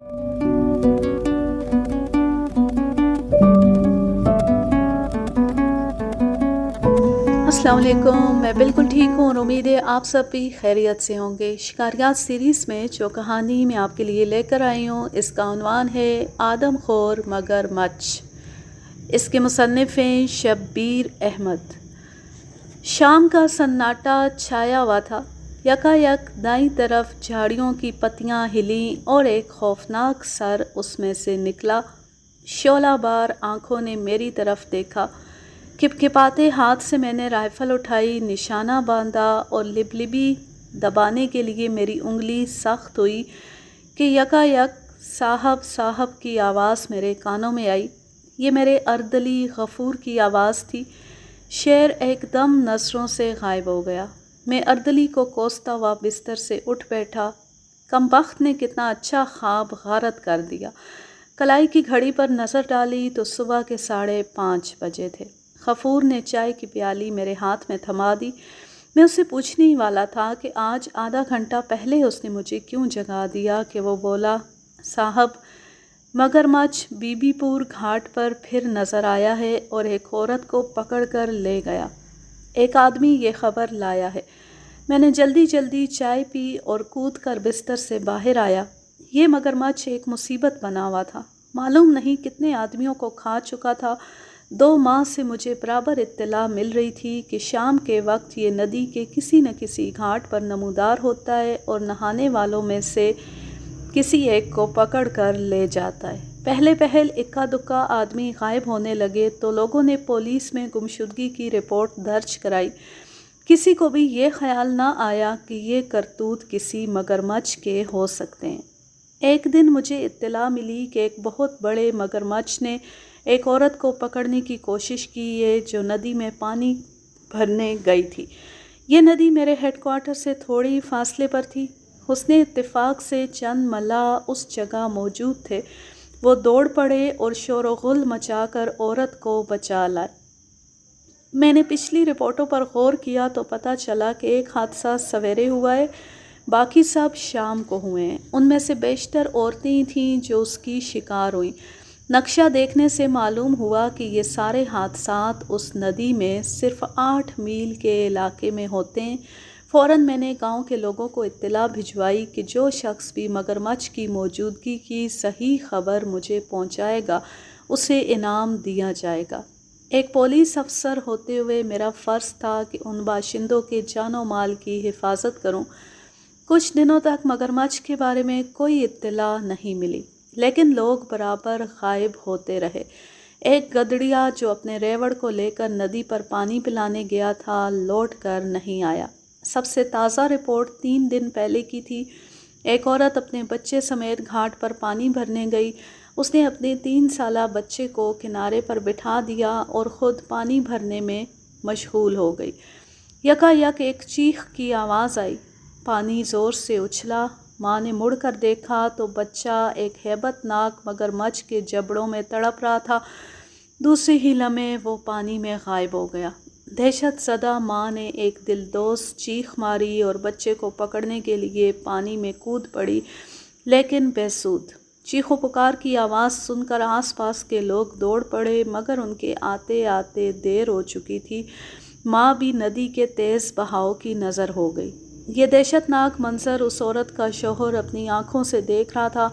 अस्सलाम वालेकुम। मैं बिल्कुल ठीक हूँ और उम्मीद है आप सब भी खैरियत से होंगे। शिकारियात सीरीज़ में जो कहानी मैं आपके लिए लेकर आई हूँ, इसका उन्वान है आदमखोर मगरमच्छ। इसके मुसन्निफ़ हैं शब्बीर अहमद। शाम का सन्नाटा छाया हुआ था। यकायक दाईं तरफ झाड़ियों की पत्तियां हिलीं और एक खौफनाक सर उसमें से निकला। शोलाबार आंखों ने मेरी तरफ देखा। खिपखिपाते हाथ से मैंने राइफ़ल उठाई, निशाना बांधा और लिबलिबी दबाने के लिए मेरी उंगली सख्त हुई कि यकायक साहब साहब की आवाज़ मेरे कानों में आई। ये मेरे अर्दली गफूर की आवाज़ थी। शेर एकदम नज़रों से गायब हो गया। मैं अर्दली को कोसता हुआ बिस्तर से उठ बैठा। कमबख्त ने कितना अच्छा ख्वाब गारत कर दिया। कलाई की घड़ी पर नज़र डाली तो सुबह के 5:30 बजे थे। गफूर ने चाय की प्याली मेरे हाथ में थमा दी। मैं उससे पूछने ही वाला था कि आज आधा घंटा पहले उसने मुझे क्यों जगा दिया कि वो बोला, साहब, मगरमच्छ बीबीपुर घाट पर फिर नज़र आया है और एक औरत को पकड़ कर ले गया। एक आदमी ये खबर लाया है। मैंने जल्दी जल्दी चाय पी और कूद कर बिस्तर से बाहर आया। ये मगरमच्छ एक मुसीबत बना हुआ था। मालूम नहीं कितने आदमियों को खा चुका था। 2 माह से मुझे बराबर इत्तला मिल रही थी कि शाम के वक्त ये नदी के किसी न किसी घाट पर नमूदार होता है और नहाने वालों में से किसी एक को पकड़ कर ले जाता है। पहले पहल इक्का दुक्का आदमी गायब होने लगे तो लोगों ने पुलिस में गुमशुदगी की रिपोर्ट दर्ज कराई। किसी को भी ये ख्याल ना आया कि ये करतूत किसी मगरमच्छ के हो सकते हैं। एक दिन मुझे इत्तला मिली कि एक बहुत बड़े मगरमच्छ ने एक औरत को पकड़ने की कोशिश की है जो नदी में पानी भरने गई थी। ये नदी मेरे हेडक्वार्टर से थोड़ी फासले पर थी। उसने इत्तेफाक से चंद मल्लाह उस जगह मौजूद थे। वो दौड़ पड़े और शोर-ओ-गुल मचाकर औरत को बचा लाए। मैंने पिछली रिपोर्टों पर गौर किया तो पता चला कि एक हादसा सवेरे हुआ है, बाकी सब शाम को हुए हैं। उनमें से बेशतर औरतें थीं जो उसकी शिकार हुईं। नक्शा देखने से मालूम हुआ कि ये सारे हादसात उस नदी में सिर्फ 8 मील के इलाके में होते हैं। फ़ौरन मैंने गांव के लोगों को इत्तला भिजवाई कि जो शख्स भी मगरमच्छ की मौजूदगी की सही खबर मुझे पहुंचाएगा उसे इनाम दिया जाएगा। एक पुलिस अफसर होते हुए मेरा फ़र्ज़ था कि उन बाशिंदों के जानो माल की हिफाजत करूं। कुछ दिनों तक मगरमच्छ के बारे में कोई इत्तला नहीं मिली, लेकिन लोग बराबर गायब होते रहे। एक गदड़िया जो अपने रेवड़ को लेकर नदी पर पानी पिलाने गया था, लौट कर नहीं आया। सबसे ताज़ा रिपोर्ट 3 दिन पहले की थी। एक औरत अपने बच्चे समेत घाट पर पानी भरने गई। उसने अपने 3 साला बच्चे को किनारे पर बिठा दिया और ख़ुद पानी भरने में मशगूल हो गई। यकायक एक चीख की आवाज़ आई। पानी ज़ोर से उछला। माँ ने मुड़ कर देखा तो बच्चा एक हैबतनाक मगरमच्छ के जबड़ों में तड़प रहा था। दूसरे ही लम्हे वो पानी में गायब हो गया। दहशत ज़दा माँ ने एक दिलदोज़ चीख मारी और बच्चे को पकड़ने के लिए पानी में कूद पड़ी, लेकिन बेसूद। चीखो पुकार की आवाज़ सुनकर आसपास के लोग दौड़ पड़े, मगर उनके आते आते देर हो चुकी थी। माँ भी नदी के तेज़ बहाव की नज़र हो गई। ये दहशतनाक मंजर उस औरत का शौहर अपनी आँखों से देख रहा था,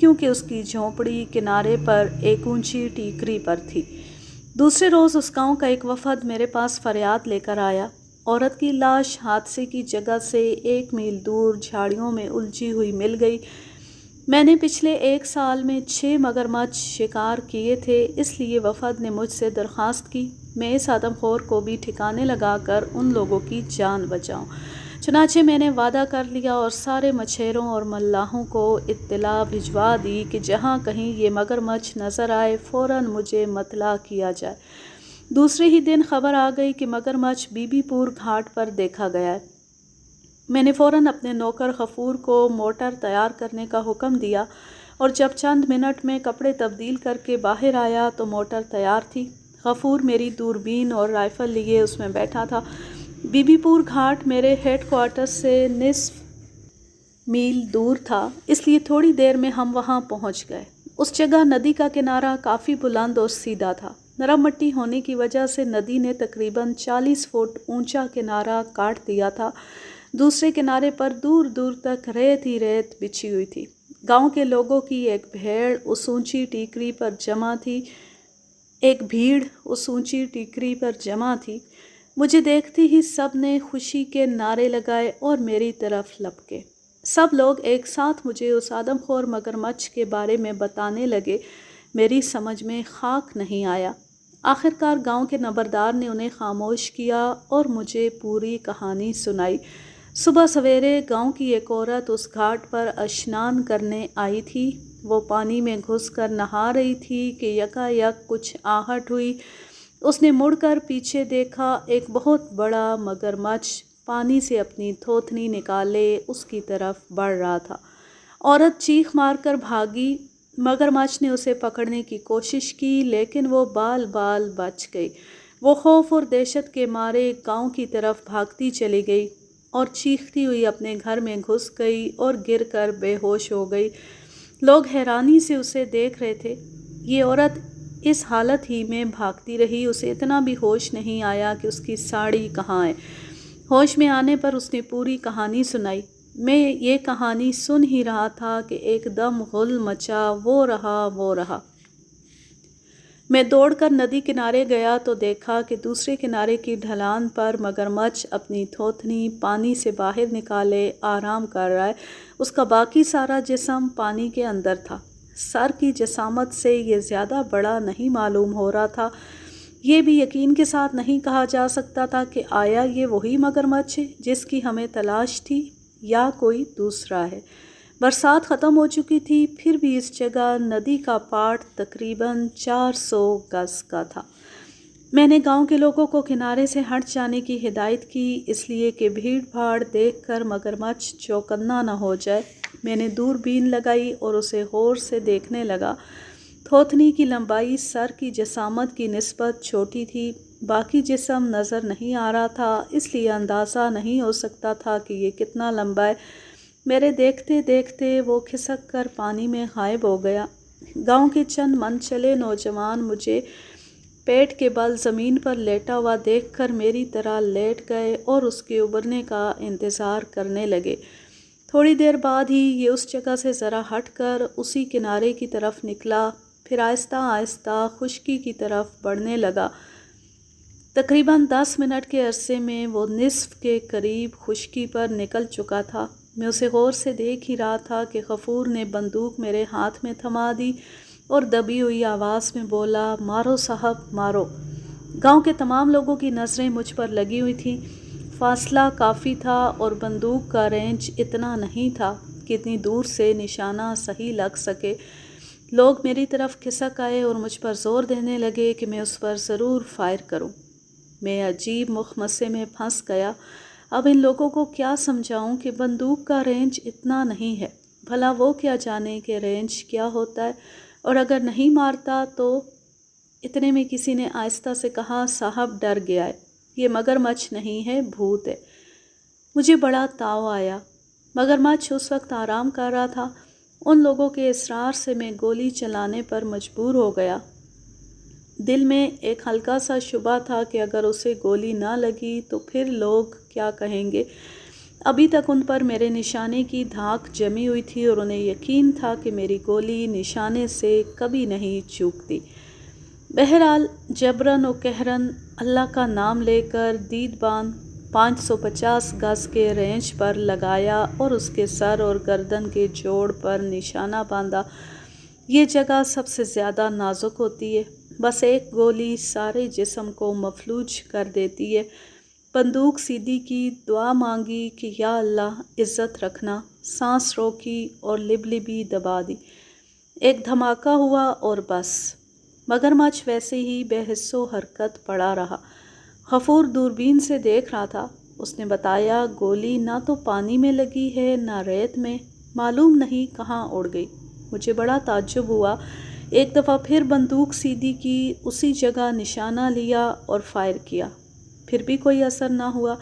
क्योंकि उसकी झोंपड़ी किनारे पर एक ऊंची टीकरी पर थी। दूसरे रोज़ उस गांव का एक वफद मेरे पास फरियाद लेकर आया। औरत की लाश हादसे की जगह से 1 मील दूर झाड़ियों में उलझी हुई मिल गई। मैंने पिछले 1 साल में 6 मगरमच्छ शिकार किए थे, इसलिए वफद ने मुझसे दरख्वास्त की मैं इस आदमखोर को भी ठिकाने लगाकर उन लोगों की जान बचाऊं। चुनाचे मैंने वादा कर लिया और सारे मछेरों और मल्लाहों को इत्तला भिजवा दी कि जहाँ कहीं ये मगरमच्छ नज़र आए फ़ौरन मुझे मतला किया जाए। दूसरे ही दिन खबर आ गई कि मगरमच्छ बीबीपुर घाट पर देखा गया है। मैंने फ़ौरन अपने नौकर गफूर को मोटर तैयार करने का हुक्म दिया और जब चंद मिनट में कपड़े तब्दील करके बाहर आया तो मोटर तैयार थी। गफूर मेरी दूरबीन और राइफ़ल लिए उसमें बैठा था। बीबीपुर घाट मेरे हेडक्वार्टर से निस्फ मील दूर था, इसलिए थोड़ी देर में हम वहाँ पहुँच गए। उस जगह नदी का किनारा काफ़ी बुलंद और सीधा था। नरम मिट्टी होने की वजह से नदी ने तकरीबन 40 फुट ऊंचा किनारा काट दिया था। दूसरे किनारे पर दूर दूर तक रेत ही रेत बिछी हुई थी। गांव के लोगों की एक भीड़ उस ऊंची टीकरी पर जमा थी। मुझे देखते ही सब ने खुशी के नारे लगाए और मेरी तरफ लपके। सब लोग एक साथ मुझे उस आदमखोर मगरमच्छ के बारे में बताने लगे। मेरी समझ में खाक नहीं आया। आखिरकार गांव के नंबरदार ने उन्हें खामोश किया और मुझे पूरी कहानी सुनाई। सुबह सवेरे गांव की एक औरत उस घाट पर स्नान करने आई थी। वो पानी में घुसकर नहा रही थी कि यकायक कुछ आहट हुई। उसने मुड़कर पीछे देखा, एक बहुत बड़ा मगरमच्छ पानी से अपनी थोथनी निकाले उसकी तरफ बढ़ रहा था। औरत चीख मारकर भागी। मगरमच्छ ने उसे पकड़ने की कोशिश की, लेकिन वो बाल बाल बच गई। वो खौफ और दहशत के मारे गांव की तरफ भागती चली गई और चीखती हुई अपने घर में घुस गई और गिरकर बेहोश हो गई। लोग हैरानी से उसे देख रहे थे। ये औरत इस हालत ही में भागती रही। उसे इतना भी होश नहीं आया कि उसकी साड़ी कहाँ है। होश में आने पर उसने पूरी कहानी सुनाई। मैं ये कहानी सुन ही रहा था कि एकदम गुल मचा, वो रहा। मैं दौड़कर नदी किनारे गया तो देखा कि दूसरे किनारे की ढलान पर मगरमच्छ अपनी थोथनी पानी से बाहर निकाले आराम कर रहा है। उसका बाकी सारा जिस्म पानी के अंदर था। सर की जसामत से ये ज़्यादा बड़ा नहीं मालूम हो रहा था। ये भी यकीन के साथ नहीं कहा जा सकता था कि आया ये वही मगरमच्छ है जिसकी हमें तलाश थी या कोई दूसरा है। बरसात ख़त्म हो चुकी थी, फिर भी इस जगह नदी का पाट तकरीबन 400 गज का था। मैंने गांव के लोगों को किनारे से हट जाने की हिदायत की, इसलिए कि भीड़ भाड़ देखकर मगरमच्छ चौकन्ना न हो जाए। मैंने दूरबीन लगाई और उसे गौर से देखने लगा। थोथनी की लंबाई सर की जसामत की निस्बत छोटी थी। बाकी जिस्म नज़र नहीं आ रहा था, इसलिए अंदाज़ा नहीं हो सकता था कि ये कितना लंबा है। मेरे देखते देखते वो खिसक कर पानी में गायब हो गया। गांव के चंद मनचले नौजवान मुझे पेट के बल ज़मीन पर लेटा हुआ देखकर मेरी तरह लेट गए और उसके उबरने का इंतज़ार करने लगे। थोड़ी देर बाद ही ये उस जगह से ज़रा हटकर उसी किनारे की तरफ निकला, फिर आहिस्ता आहिस्ता खुश्की की तरफ बढ़ने लगा। तकरीबन 10 मिनट के अरसे में वो निस्फ के करीब खुश्की पर निकल चुका था। मैं उसे गौर से देख ही रहा था कि गफूर ने बंदूक मेरे हाथ में थमा दी और दबी हुई आवाज़ में बोला, मारो साहब मारो। गांव के तमाम लोगों की नज़रें मुझ पर लगी हुई थीं। फासला काफ़ी था और बंदूक का रेंज इतना नहीं था कि इतनी दूर से निशाना सही लग सके। लोग मेरी तरफ खिसक आए और मुझ पर ज़ोर देने लगे कि मैं उस पर ज़रूर फायर करूं। मैं अजीब मुखमसे में फंस गया। अब इन लोगों को क्या समझाऊं कि बंदूक का रेंज इतना नहीं है। भला वो क्या जाने कि रेंज क्या होता है, और अगर नहीं मारता तो। इतने में किसी ने आहिस्ता से कहा, साहब डर गया है, ये मगरमच्छ नहीं है, भूत है। मुझे बड़ा ताव आया। मगरमच्छ उस वक्त आराम कर रहा था। उन लोगों के इसरार से मैं गोली चलाने पर मजबूर हो गया। दिल में एक हल्का सा शुबा था कि अगर उसे गोली ना लगी तो फिर लोग क्या कहेंगे। अभी तक उन पर मेरे निशाने की धाक जमी हुई थी और उन्हें यकीन था कि मेरी गोली निशाने से कभी नहीं चूकती। बहरहाल जबरन व कहरन अल्लाह का नाम लेकर दीद बांध 550 गज के रेंज पर लगाया और उसके सर और गर्दन के जोड़ पर निशाना बांधा। ये जगह सबसे ज़्यादा नाजुक होती है। बस एक गोली सारे जिस्म को मफलूज कर देती है। बंदूक सीधी की, दुआ मांगी कि या अल्लाह इज़्ज़त रखना, सांस रोकी और लिबलिबी दबा दी। एक धमाका हुआ और बस। मगरमच्छ वैसे ही बेहिस्सो हरकत पड़ा रहा। गफूर दूरबीन से देख रहा था। उसने बताया, गोली ना तो पानी में लगी है ना रेत में, मालूम नहीं कहाँ उड़ गई। मुझे बड़ा ताज्जुब हुआ। एक दफ़ा फिर बंदूक सीधी की, उसी जगह निशाना लिया और फायर किया। फिर भी कोई असर ना हुआ।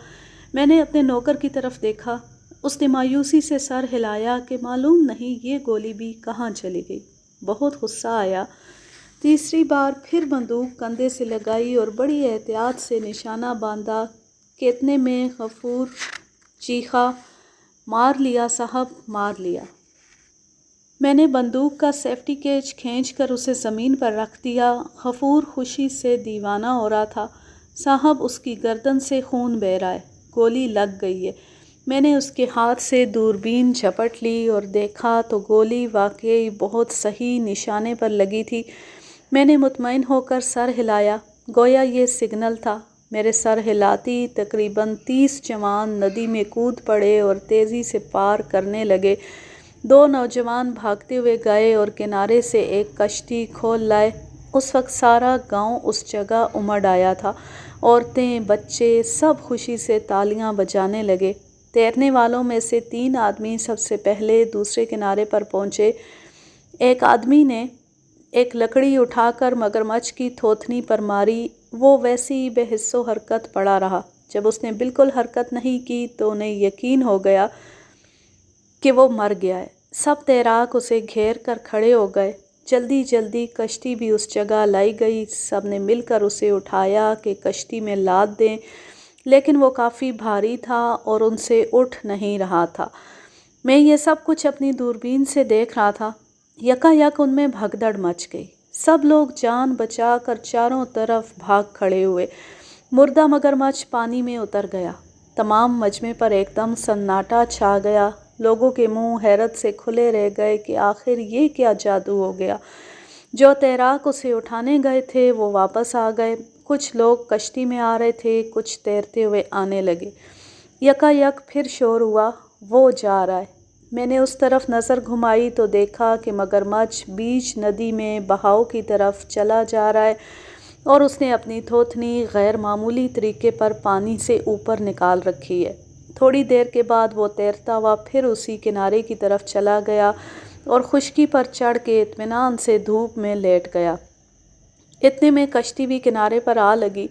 मैंने अपने नौकर की तरफ देखा। اس نے مایوسی سے سر ہلایا کہ معلوم نہیں یہ گولی بھی کہاں چلی گئی۔ بہت غصہ آیا۔ تیسری بار پھر بندوق کندھے سے لگائی اور بڑی احتیاط سے نشانہ باندھا کہ اتنے میں غفور چیخا، مار لیا صاحب، مار لیا۔ میں نے بندوق کا سیفٹی کیچ کھینچ کر اسے زمین پر رکھ دیا۔ غفور خوشی سے دیوانہ ہو رہا تھا۔ صاحب، اس کی گردن سے خون بہہ رہا ہے، گولی لگ گئی ہے۔ میں نے اس کے ہاتھ سے دوربین جھپٹ لی اور دیکھا تو گولی واقعی بہت صحیح نشانے پر لگی تھی۔ میں نے مطمئن ہو کر سر ہلایا، گویا یہ سگنل تھا۔ میرے سر ہلاتی تقریباً 30 جوان ندی میں کود پڑے اور تیزی سے پار کرنے لگے۔ 2 نوجوان بھاگتے ہوئے گئے اور کنارے سے ایک کشتی کھول لائے۔ اس وقت سارا گاؤں اس جگہ امڑ آیا تھا۔ عورتیں، بچے سب خوشی سے تالیاں بجانے لگے۔ تیرنے والوں میں سے 3 آدمی سب سے پہلے دوسرے کنارے پر پہنچے۔ ایک آدمی نے ایک لکڑی اٹھا کر مگرمچھ کی تھوتنی پر ماری۔ وہ ویسے ہی بے حس و حرکت پڑا رہا۔ جب اس نے بالکل حرکت نہیں کی تو انہیں یقین ہو گیا کہ وہ مر گیا ہے۔ سب تیراک اسے گھیر کر کھڑے ہو گئے۔ جلدی جلدی کشتی بھی اس جگہ لائی گئی۔ سب نے مل کر اسے اٹھایا کہ کشتی میں لاد دیں، لیکن وہ کافی بھاری تھا اور ان سے اٹھ نہیں رہا تھا۔ میں یہ سب کچھ اپنی دوربین سے دیکھ رہا تھا۔ یکا یک ان میں بھگدڑ مچ گئی۔ سب لوگ جان بچا کر چاروں طرف بھاگ کھڑے ہوئے۔ مردہ مگرمچھ پانی میں اتر گیا۔ تمام مجمع پر ایک دم سناٹا چھا گیا۔ لوگوں کے منہ حیرت سے کھلے رہ گئے کہ آخر یہ کیا جادو ہو گیا۔ جو تیراک اسے اٹھانے گئے تھے وہ واپس آ گئے۔ کچھ لوگ کشتی میں آ رہے تھے، کچھ تیرتے ہوئے آنے لگے۔ یکا یک پھر شور ہوا، وہ جا رہا ہے۔ میں نے اس طرف نظر گھمائی تو دیکھا کہ مگرمچھ بیچ ندی میں بہاؤ کی طرف چلا جا رہا ہے اور اس نے اپنی تھوتنی غیر معمولی طریقے پر پانی سے اوپر نکال رکھی ہے۔ تھوڑی دیر کے بعد وہ تیرتا ہوا پھر اسی کنارے کی طرف چلا گیا اور خشکی پر چڑھ کے اطمینان سے دھوپ میں لیٹ گیا۔ اتنے میں کشتی بھی کنارے پر آ لگی۔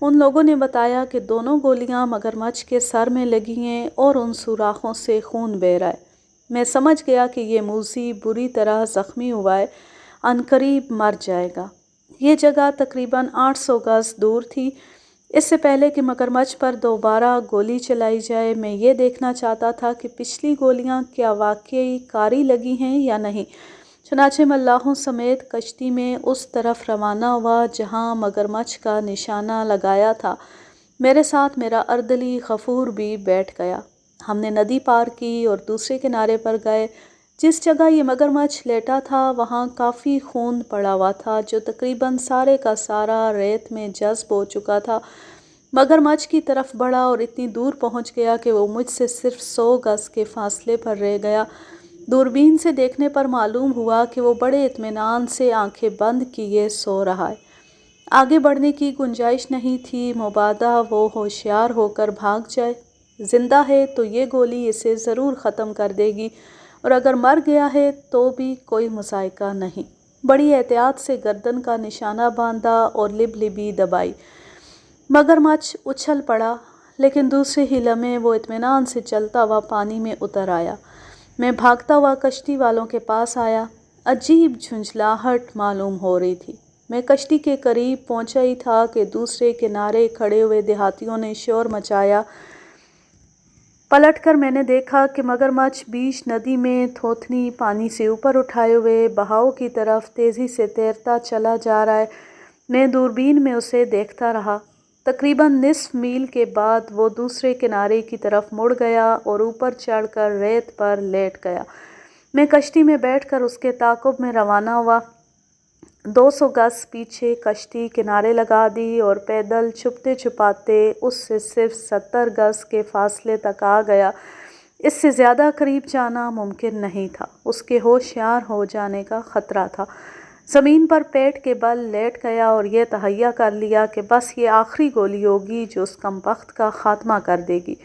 ان لوگوں نے بتایا کہ دونوں گولیاں مگرمچھ کے سر میں لگی ہیں اور ان سوراخوں سے خون بہہ رہا ہے۔ میں سمجھ گیا کہ یہ موذی بری طرح زخمی ہوا ہے، عنقریب مر جائے گا۔ یہ جگہ تقریباً 800 گز دور تھی۔ اس سے پہلے کہ مگرمچھ پر دوبارہ گولی چلائی جائے، میں یہ دیکھنا چاہتا تھا کہ پچھلی گولیاں کیا واقعی کاری لگی ہیں یا نہیں۔ چنانچہ ملاحوں سمیت کشتی میں اس طرف روانہ ہوا جہاں مگرمچھ کا نشانہ لگایا تھا۔ میرے ساتھ میرا اردلی غفور بھی بیٹھ گیا۔ ہم نے ندی پار کی اور دوسرے کنارے پر گئے۔ جس جگہ یہ مگرمچھ لیٹا تھا وہاں کافی خون پڑا ہوا تھا جو تقریباً سارے کا سارا ریت میں جذب ہو چکا تھا۔ مگرمچھ کی طرف بڑھا اور اتنی دور پہنچ گیا کہ وہ مجھ سے صرف 100 گز کے فاصلے پر رہ گیا۔ دوربین سے دیکھنے پر معلوم ہوا کہ وہ بڑے اطمینان سے آنکھیں بند کیے سو رہا ہے۔ آگے بڑھنے کی گنجائش نہیں تھی، مبادا وہ ہوشیار ہو کر بھاگ جائے۔ زندہ ہے تو یہ گولی اسے ضرور ختم کر دے گی اور اگر مر گیا ہے تو بھی کوئی مذائقہ نہیں۔ بڑی احتیاط سے گردن کا نشانہ باندھا اور لبی دبائی۔ مگرمچھ اچھل پڑا، لیکن دوسرے ہی لمحے وہ اطمینان سے چلتا ہوا پانی میں اتر آیا۔ میں بھاگتا ہوا کشتی والوں کے پاس آیا۔ عجیب جھنجھلاہٹ معلوم ہو رہی تھی۔ میں کشتی کے قریب پہنچا ہی تھا کہ دوسرے کنارے کھڑے ہوئے دیہاتیوں نے شور مچایا۔ پلٹ کر میں نے دیکھا کہ مگرمچھ بیچ ندی میں تھوتنی پانی سے اوپر اٹھائے ہوئے بہاؤ کی طرف تیزی سے تیرتا چلا جا رہا ہے۔ میں دوربین میں اسے دیکھتا رہا۔ تقریباً نصف میل کے بعد وہ دوسرے کنارے کی طرف مڑ گیا اور اوپر چڑھ کر ریت پر لیٹ گیا۔ میں کشتی میں بیٹھ کر اس کے تعاقب میں روانہ ہوا۔ 200 گز پیچھے کشتی کنارے لگا دی اور پیدل چھپتے چھپاتے اس سے صرف 70 گز کے فاصلے تک آ گیا۔ اس سے زیادہ قریب جانا ممکن نہیں تھا۔ اس کے ہوشیار ہو جانے کا خطرہ تھا۔ زمین پر پیٹ کے بل لیٹ گیا اور یہ تہیہ کر لیا کہ بس یہ آخری گولی ہوگی جو اس کمبخت کا خاتمہ کر دے گی۔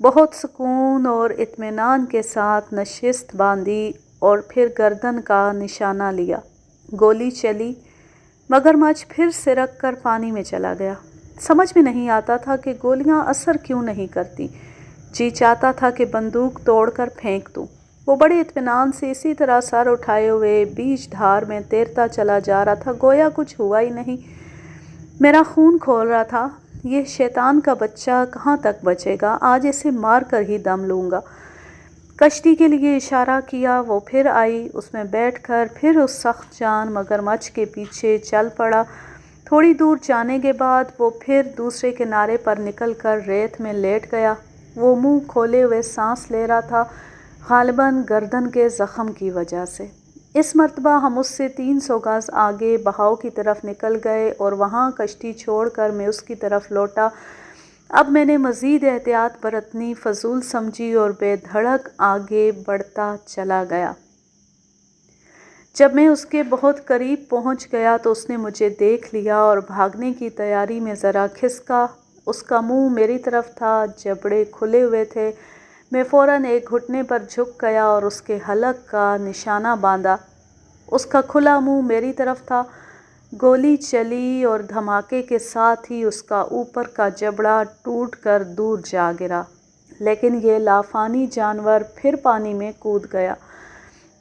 بہت سکون اور اطمینان کے ساتھ نشست باندھی اور پھر گردن کا نشانہ لیا۔ گولی چلی۔ مگرمچھ پھر سرک کر پانی میں چلا گیا۔ سمجھ میں نہیں آتا تھا کہ گولیاں اثر کیوں نہیں کرتی۔ जी चाहता था कि बंदूक तोड़कर फेंक दूं। वो बड़े इत्मीनान से इसी तरह सर उठाए हुए बीच धार में तैरता चला जा रहा था, गोया कुछ हुआ ही नहीं। मेरा खून खौल रहा था। ये शैतान का बच्चा कहाँ तक बचेगा, आज इसे मार कर ही दम लूँगा। कश्ती के लिए इशारा किया, वो फिर आई। उसमें बैठकर फिर उस सख्त जान मगरमच्छ के पीछे चल पड़ा। थोड़ी दूर जाने के बाद वो फिर दूसरे किनारे पर निकलकर रेत में लेट गया। वो मुंह खोले हुए सांस ले रहा था, गालिबन गर्दन के ज़ख़म की वजह से। इस मर्तबा हम उससे 300 गज़ आगे बहाव की तरफ निकल गए और वहाँ कश्ती छोड़कर मैं उसकी तरफ लौटा। अब मैंने मज़ीद एहतियात बरतनी फजूल समझी और बेधड़क आगे बढ़ता चला गया। जब मैं उसके बहुत करीब पहुंच गया तो उसने मुझे देख लिया और भागने की तैयारी में ज़रा खिसका। उसका मुंह मेरी तरफ था, जबड़े खुले हुए थे। मैं फ़ौरन एक घुटने पर झुक गया और उसके हलक का निशाना बांधा। उसका खुला मुंह मेरी तरफ था। गोली चली और धमाके के साथ ही उसका ऊपर का जबड़ा टूटकर दूर जा गिरा, लेकिन ये लाफानी जानवर फिर पानी में कूद गया।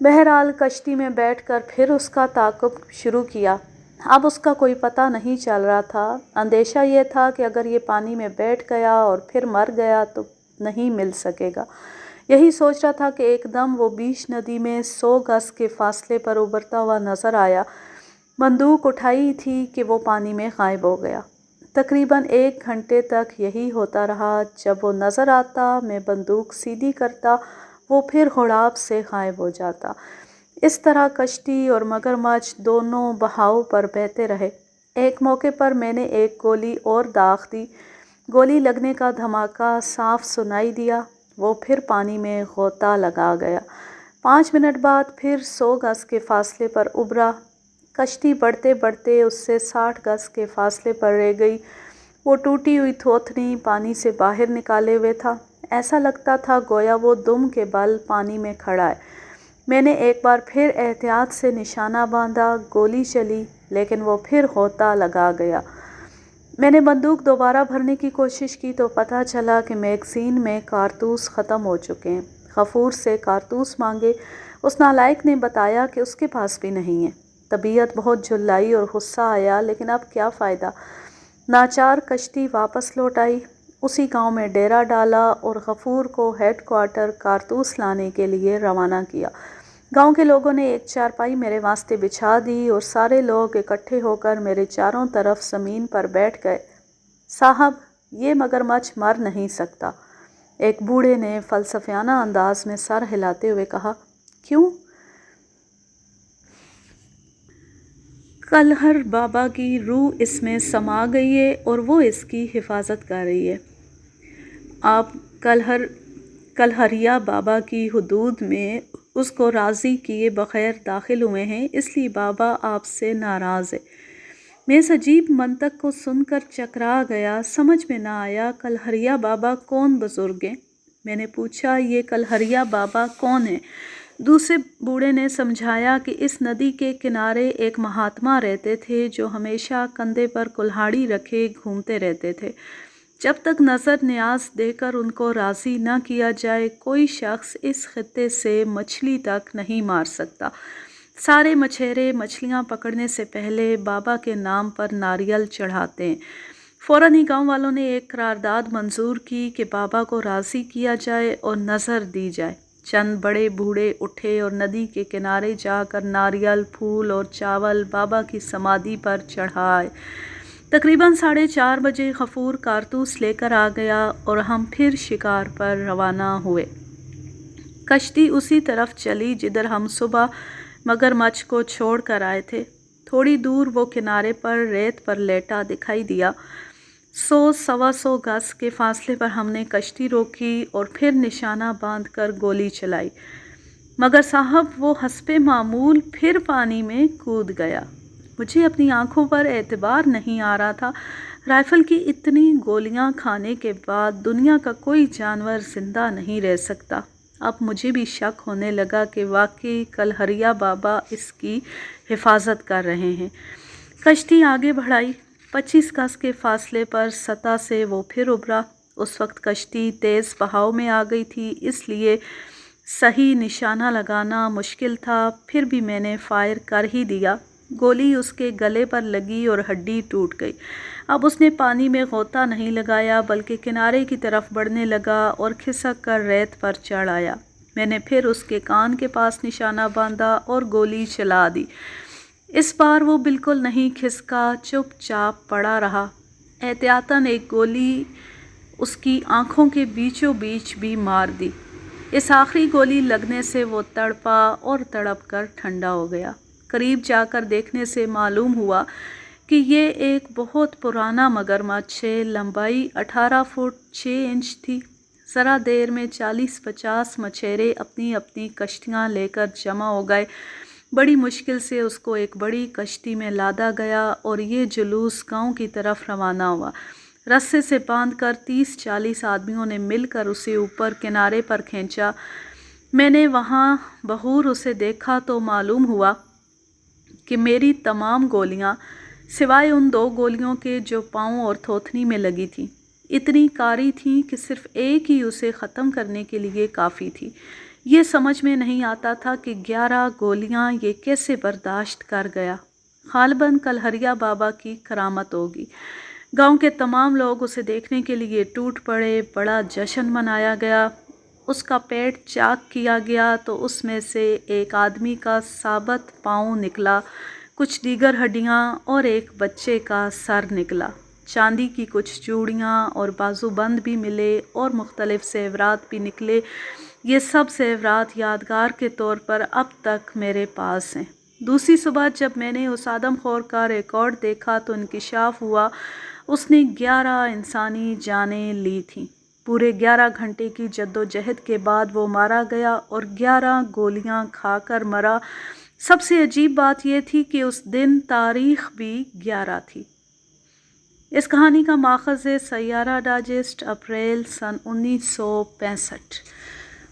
बहरहाल कश्ती में बैठकर फिर उसका ताक़ुब शुरू किया। अब उसका कोई पता नहीं चल रहा था। अंदेशा ये था कि अगर ये पानी में बैठ गया और फिर मर गया तो नहीं मिल सकेगा। यही सोच रहा था कि एकदम वो बीच नदी में 100 गज़ के फासले पर उभरता हुआ नज़र आया। बंदूक उठाई थी कि वो पानी में गायब हो गया। तकरीबन 1 घंटे तक यही होता रहा। जब वो नज़र आता मैं बंदूक सीधी करता, वो फिर हुड़ाप से गायब हो जाता। इस तरह कश्ती और मगरमच्छ दोनों बहाव पर बहते रहे। एक मौके पर मैंने एक गोली और दाग दी। गोली लगने का धमाका साफ सुनाई दिया। वो फिर पानी में गोता लगा गया। 5 मिनट बाद फिर 100 गज़ के फासले पर उभरा। कश्ती बढ़ते बढ़ते उससे 60 गज़ के फासले पर रह गई। वो टूटी हुई थोथनी पानी से बाहर निकाले हुए था। ऐसा लगता था गोया वो दुम के बल पानी में खड़ा है। मैंने एक बार फिर एहतियात से निशाना बांधा। गोली चली, लेकिन वो फिर होता लगा गया। मैंने बंदूक दोबारा भरने की कोशिश की तो पता चला कि मैगज़ीन में कारतूस ख़त्म हो चुके हैं। गफूर से कारतूस मांगे। उस नालायक ने बताया कि उसके पास भी नहीं है। तबीयत बहुत झुल्लाई और गुस्सा आया, लेकिन अब क्या फ़ायदा। नाचार कश्ती वापस लौट आई। उसी गांव में डेरा डाला और गफूर को हेडक्वार्टर कारतूस लाने के लिए रवाना किया। गांव के लोगों ने एक चारपाई मेरे वास्ते बिछा दी और सारे लोग इकट्ठे होकर मेरे चारों तरफ ज़मीन पर बैठ गए। साहब, ये मगरमच्छ मर नहीं सकता, एक बूढ़े ने फ़लसफ़ियाना अंदाज में सर हिलाते हुए कहा। क्यों? कलहर बाबा की रूह इसमें समा गई है और वो इसकी हिफाजत कर रही है। आप कलहरिया बाबा की हुदूद में उसको राज़ी किए बग़ैर दाखिल हुए हैं, इसलिए बाबा आपसे नाराज़ है। मैं इस अजीब मंतक को सुनकर चकरा गया। समझ में ना आया कलहरिया बाबा कौन बुज़ुर्ग हैं। मैंने पूछा, ये कलहरिया बाबा कौन है? दूसरे बूढ़े ने समझाया कि इस नदी के किनारे एक महात्मा रहते थे जो हमेशा कंधे पर कुल्हाड़ी रखे घूमते रहते थे। जब तक नज़र न्याज देकर उनको राज़ी न किया जाए, कोई शख्स इस खित्ते से मछली तक नहीं मार सकता। सारे मछेरे मछलियाँ पकड़ने से पहले बाबा के नाम पर नारियल चढ़ाते हैं। फ़ौरन ही गाँव वालों ने एक करारदाद मंजूर की कि बाबा को राज़ी किया जाए और नज़र दी जाए। चंद बड़े बूढ़े उठे और नदी के किनारे जाकर नारियल, फूल और चावल बाबा की समाधि पर चढ़ाए। तकरीबन 4:30 बजे गफूर कारतूस लेकर आ गया और हम फिर शिकार पर रवाना हुए। कश्ती उसी तरफ चली जिधर हम सुबह मगरमच्छ को छोड़ कर आए थे। थोड़ी दूर वो किनारे पर रेत पर लेटा दिखाई दिया। 100-125 गज़ के फासले पर हमने कश्ती रोकी और फिर निशाना बांधकर गोली चलाई, मगर साहब वो हस्बे मामूल फिर पानी में कूद गया। मुझे अपनी आंखों पर एतबार नहीं आ रहा था। राइफ़ल की इतनी गोलियां खाने के बाद दुनिया का कोई जानवर ज़िंदा नहीं रह सकता। अब मुझे भी शक होने लगा कि वाकई कलहरिया बाबा इसकी हिफाजत कर रहे हैं। कश्ती आगे बढ़ाई। 25 गज़ के फासले पर सतह से वो फिर उभरा। उस वक्त कश्ती तेज़ बहाव में आ गई थी, इसलिए सही निशाना लगाना मुश्किल था। फिर भी मैंने फायर कर ही दिया। गोली उसके गले पर लगी और हड्डी टूट गई। अब उसने पानी में गोता नहीं लगाया बल्कि किनारे की तरफ बढ़ने लगा और खिसक कर रेत पर चढ़ आया। मैंने फिर उसके कान के पास निशाना बांधा और गोली चला दी। इस बार वो बिल्कुल नहीं खिसका, चुपचाप पड़ा रहा। एहतियातन एक गोली उसकी आंखों के बीचों बीच भी मार दी। इस आखिरी गोली लगने से वो तड़पा और तड़प कर ठंडा हो गया। करीब जाकर देखने से मालूम हुआ कि ये एक बहुत पुराना मगरमच्छ है। लंबाई 18 फुट 6 इंच थी। ज़रा देर में 40-50 मछेरे अपनी अपनी कश्तियाँ लेकर जमा हो गए। बड़ी मुश्किल से उसको एक बड़ी कश्ती में लादा गया और ये जुलूस गांव की तरफ रवाना हुआ। रस्से से बांधकर 30-40 आदमियों ने मिलकर उसे ऊपर किनारे पर खींचा। मैंने वहाँ बहूर उसे देखा तो मालूम हुआ कि मेरी तमाम गोलियाँ सिवाय उन 2 गोलियों के जो पाँव और थोथनी में लगी थी, इतनी कारी थीं कि सिर्फ एक ही उसे ख़त्म करने के लिए काफ़ी थी। ये समझ में नहीं आता था कि 11 गोलियाँ ये कैसे बर्दाश्त कर गया। ग़ालिबन कलहरिया बाबा की करामत होगी। गांव के तमाम लोग उसे देखने के लिए टूट पड़े। बड़ा जश्न मनाया गया। उसका पेट चाक किया गया तो उसमें से एक आदमी का साबत पाँव निकला, कुछ दीगर हड्डियाँ और एक बच्चे का सर निकला। चांदी की कुछ चूड़ियाँ और बाजूबंद भी मिले और मुख्तलिफ ज़ेवरात भी निकले। ये सब ज़ेवरात यादगार के तौर पर अब तक मेरे पास हैं। दूसरी सुबह जब मैंने उस आदमखोर का रिकॉर्ड देखा तो इंकिशाफ हुआ उसने 11 इंसानी जानें ली थीं। पूरे 11 घंटे की जद्दोजहद के बाद वो मारा गया और 11 गोलियां खाकर मरा। सबसे अजीब बात यह थी कि उस दिन तारीख भी 11 थी। इस कहानी का माखज़ है सैयारा डाइजेस्ट, अप्रैल सन 1965।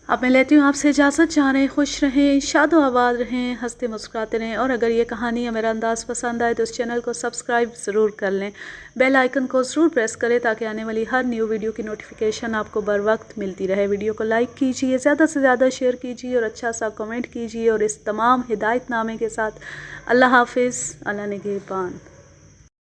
अब मैं लेती हूँ आपसे इजाज़त। जाने खुश रहें, शादो आबाद रहें, हंसते मुस्कुराते रहें। और अगर ये कहानी या मेरा अंदाज़ पसंद आए तो इस चैनल को सब्सक्राइब ज़रूर कर लें। बेल आइकन को ज़रूर प्रेस करें ताकि आने वाली हर न्यू वीडियो की नोटिफिकेशन आपको बर वक्त मिलती रहे। वीडियो को लाइक कीजिए, ज़्यादा से ज़्यादा शेयर कीजिए और अच्छा सा कमेंट कीजिए। और इस तमाम हिदायतनामे के साथ अल्लाह हाफिज़, अल्लाह निगहबान।